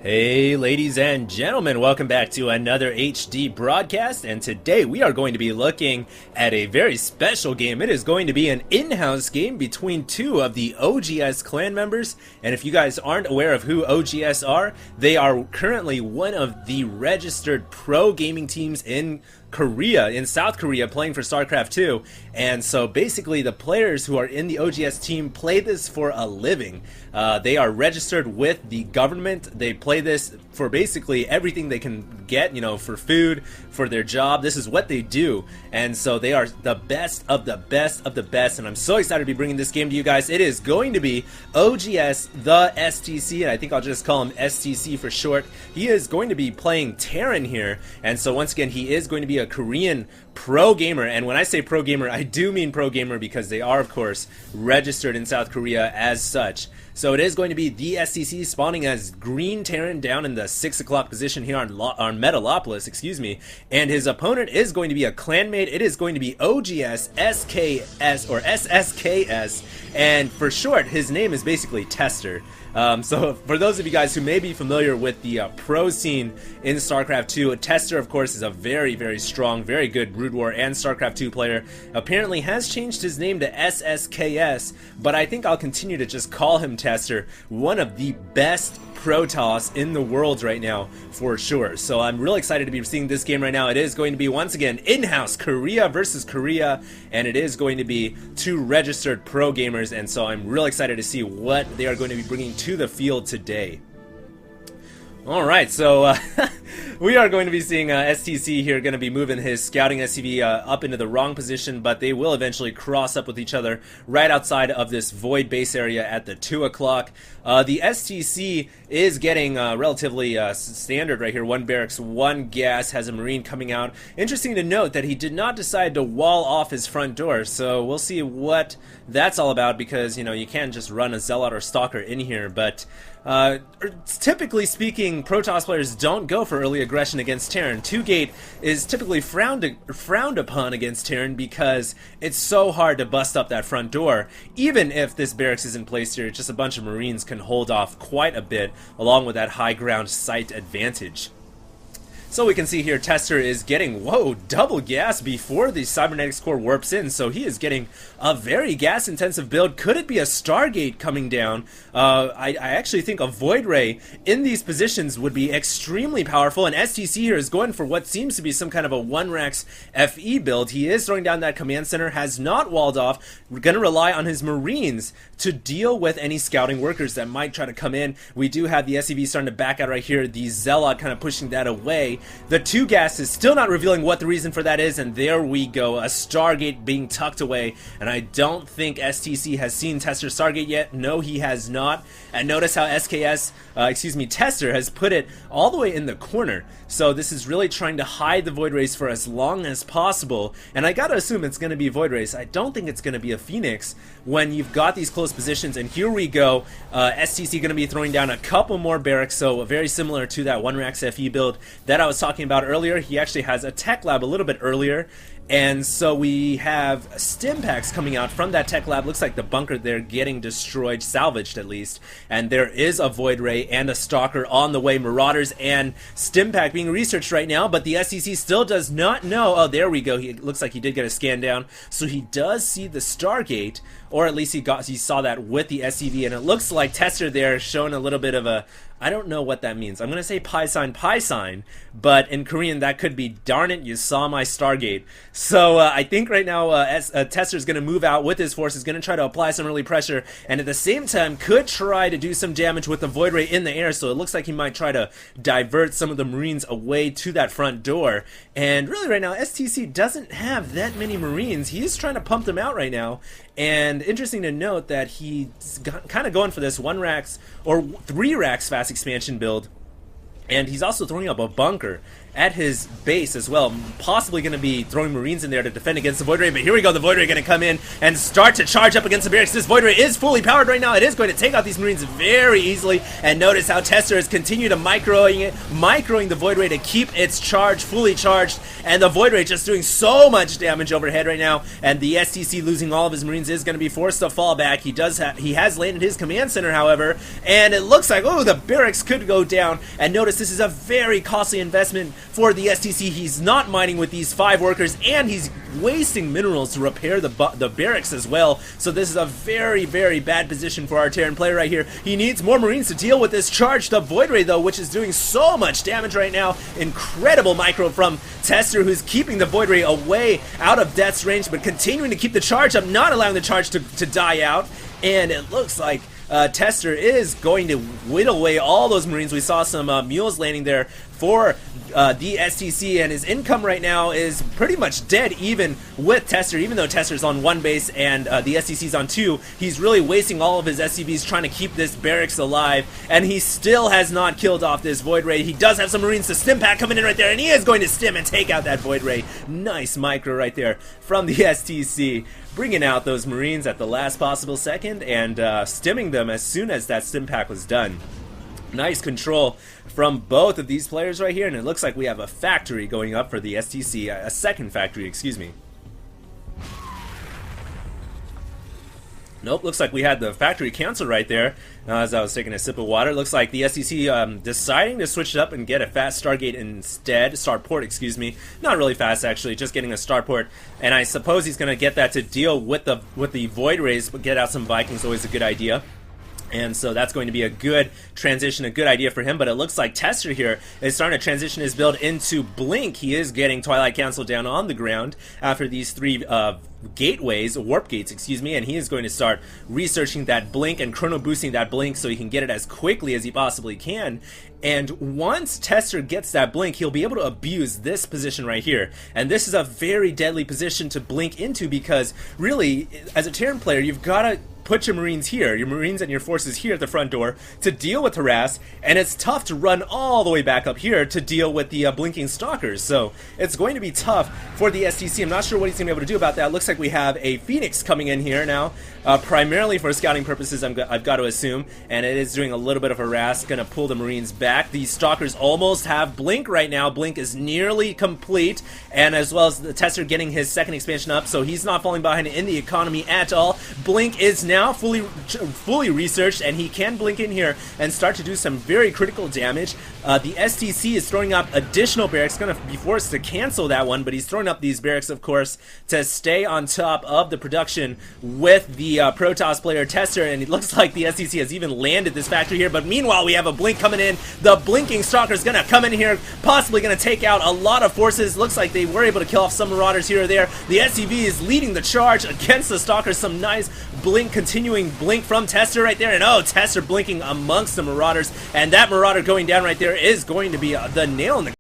Hey ladies and gentlemen, welcome back to another HD broadcast, and today we are going to be looking at a very special game. It is going to be an in-house game between two of the OGS clan members, and if you guys aren't aware of who OGS are, they are currently one of the registered pro gaming teams in South Korea, playing for Starcraft 2, and so basically the players who are in the OGS team play this for a living. They are registered with the government. They play this for basically everything they can get, for food, for their job. This is what they do, and so they are the best of the best of the best, and I'm so excited to be bringing this game to you guys. It is going to be OGS TheSTC, and I think I'll just call him STC for short. He is going to be playing Terran here, and so once again, he is going to be a Korean pro gamer, and when I say pro gamer, I do mean pro gamer because they are, of course, registered in South Korea as such. So it is going to be the STC spawning as Green Terran down in the 6 o'clock position here on Metalopolis, and his opponent is going to be a clanmate. It is going to be OGS SKS or SSKS, and for short, his name is basically Tester. So for those of you guys who may be familiar with the pro scene in StarCraft 2, Tester, of course, is a very, very strong, very good Brood War and StarCraft 2 player. Apparently has changed his name to SSKS, but I think I'll continue to just call him Tester, one of the best Protoss in the world right now, for sure. So I'm really excited to be seeing this game right now. It is going to be, once again, in-house Korea versus Korea, and it is going to be two registered pro gamers, and so I'm really excited to see what they are going to be bringing to the field today. Alright, so we are going to be seeing STC here going to be moving his scouting SCV up into the wrong position, but they will eventually cross up with each other right outside of this void base area at the 2 o'clock. The STC is getting relatively standard right here. One barracks, one gas, has a marine coming out. Interesting to note that he did not decide to wall off his front door, so we'll see what that's all about, because you can't just run a zealot or stalker in here, but typically speaking, Protoss players don't go for early aggression against Terran. 2-gate is typically frowned upon against Terran because it's so hard to bust up that front door. Even if this barracks is in place here, just a bunch of Marines can hold off quite a bit, along with that high ground sight advantage. So we can see here Tester is getting, double gas before the Cybernetics Core warps in, so he is getting a very gas-intensive build. Could it be a Stargate coming down? I actually think a Void Ray in these positions would be extremely powerful, and STC here is going for what seems to be some kind of a 1-Rax FE build. He is throwing down that command center, has not walled off. We're going to rely on his Marines to deal with any scouting workers that might try to come in. We do have the SCV starting to back out right here, the Zealot kind of pushing that away. The 2 gas is still not revealing what the reason for that is, and there we go, a Stargate being tucked away, and I don't think STC has seen Tester's Stargate yet. No, he has not. And notice how Tester has put it all the way in the corner. So this is really trying to hide the Void Rays for as long as possible, and I gotta assume it's gonna be Void Rays. I don't think it's gonna be a Phoenix when you've got these close positions, and here we go. STC gonna be throwing down a couple more barracks, so very similar to that 1-Rax FE build that I was talking about earlier. He actually has a tech lab a little bit earlier, and so we have stim packs coming out from that tech lab. Looks like the bunker there getting destroyed, salvaged at least, and there is a Void Ray and a Stalker on the way. Marauders and stim pack being researched right now, but the SEC still does not know. Oh, there we go. He looks like he did get a scan down, so he does see the Stargate, or at least he saw that with the SCV, and it looks like Tester there showing a little bit of a, I don't know what that means. I'm going to say pi sign, but in Korean that could be, darn it, you saw my Stargate. So I think right now Tester's going to move out with his forces, going to try to apply some early pressure, and at the same time could try to do some damage with the Void Ray in the air, so it looks like he might try to divert some of the Marines away to that front door. And really right now, STC doesn't have that many Marines. He is trying to pump them out right now, and interesting to note that he's kind of going for this 1-Rax or 3-Rax fast expansion build. And he's also throwing up a bunker at his base as well, possibly going to be throwing Marines in there to defend against the Void Ray. But here we go, the Void Ray going to come in and start to charge up against the barracks. This Void Ray is fully powered right now. It is going to take out these Marines very easily. And notice how Tester has continued to microing the Void Ray to keep its charge fully charged. And the Void Ray just doing so much damage overhead right now. And the STC, losing all of his Marines, is going to be forced to fall back. He has landed his command center, however, and it looks like, oh, the barracks could go down. And notice this is a very costly investment for the STC. He's not mining with these 5 workers, and he's wasting minerals to repair the barracks as well. So this is a very, very bad position for our Terran player right here. He needs more Marines to deal with this charged up Void Ray, though, which is doing so much damage right now. Incredible micro from Tester, who's keeping the Void Ray away out of death's range, but continuing to keep the charge up, not allowing the charge to die out. And it looks like Tester is going to whittle away all those Marines. We saw some mules landing there for the STC, and his income right now is pretty much dead even with Tester. Even though Tester's on 1 base and the STC's on 2, he's really wasting all of his SCVs trying to keep this barracks alive, and he still has not killed off this Void Ray. He does have some Marines. The stim pack coming in right there, and he is going to stim and take out that Void Ray. Nice micro right there from the STC, bringing out those Marines at the last possible second and stimming them as soon as that stim pack was done. Nice control from both of these players right here, and it looks like we have a factory going up for the STC, a second factory, excuse me. Nope, looks like we had the factory canceled right there as I was taking a sip of water. Looks like the STC deciding to switch it up and get a fast Stargate instead. Starport, excuse me. Not really fast, actually, just getting a Starport. And I suppose he's going to get that to deal with the Void Rays, but get out some Vikings, always a good idea. And so that's going to be a good transition, a good idea for him. But it looks like Tester here is starting to transition his build into Blink. He is getting Twilight Council down on the ground after these 3 gateways, warp gates, excuse me, and he is going to start researching that Blink and chrono boosting that Blink so he can get it as quickly as he possibly can. And once Tester gets that Blink, he'll be able to abuse this position right here. And this is a very deadly position to blink into, because really, as a Terran player, you've got to put your Marines here, your Marines and your forces here at the front door to deal with harass, and it's tough to run all the way back up here to deal with the blinking stalkers. So it's going to be tough for the STC. I'm not sure what he's going to be able to do about that. It looks like we have a Phoenix coming in here now, primarily for scouting purposes, I've got to assume, and it is doing a little bit of harass, going to pull the Marines back. These stalkers almost have Blink right now. Blink is nearly complete, and as well as the Tester getting his second expansion up, so he's not falling behind in the economy at all. Blink is now fully researched, and he can blink in here and start to do some very critical damage. The STC is throwing up additional barracks, going to be forced to cancel that one, but he's throwing up these barracks, of course, to stay on top of the production with the Protoss player Tester, and it looks like the STC has even landed this factory here. But meanwhile, we have a Blink coming in. The blinking stalker is going to come in here, possibly going to take out a lot of forces. Looks like they were able to kill off some Marauders here or there. The SCV is leading the charge against the stalkers. Some nice Blink, continuing Blink from Tester right there, and oh, Tester blinking amongst the Marauders, and that Marauder going down right there is going to be the nail in the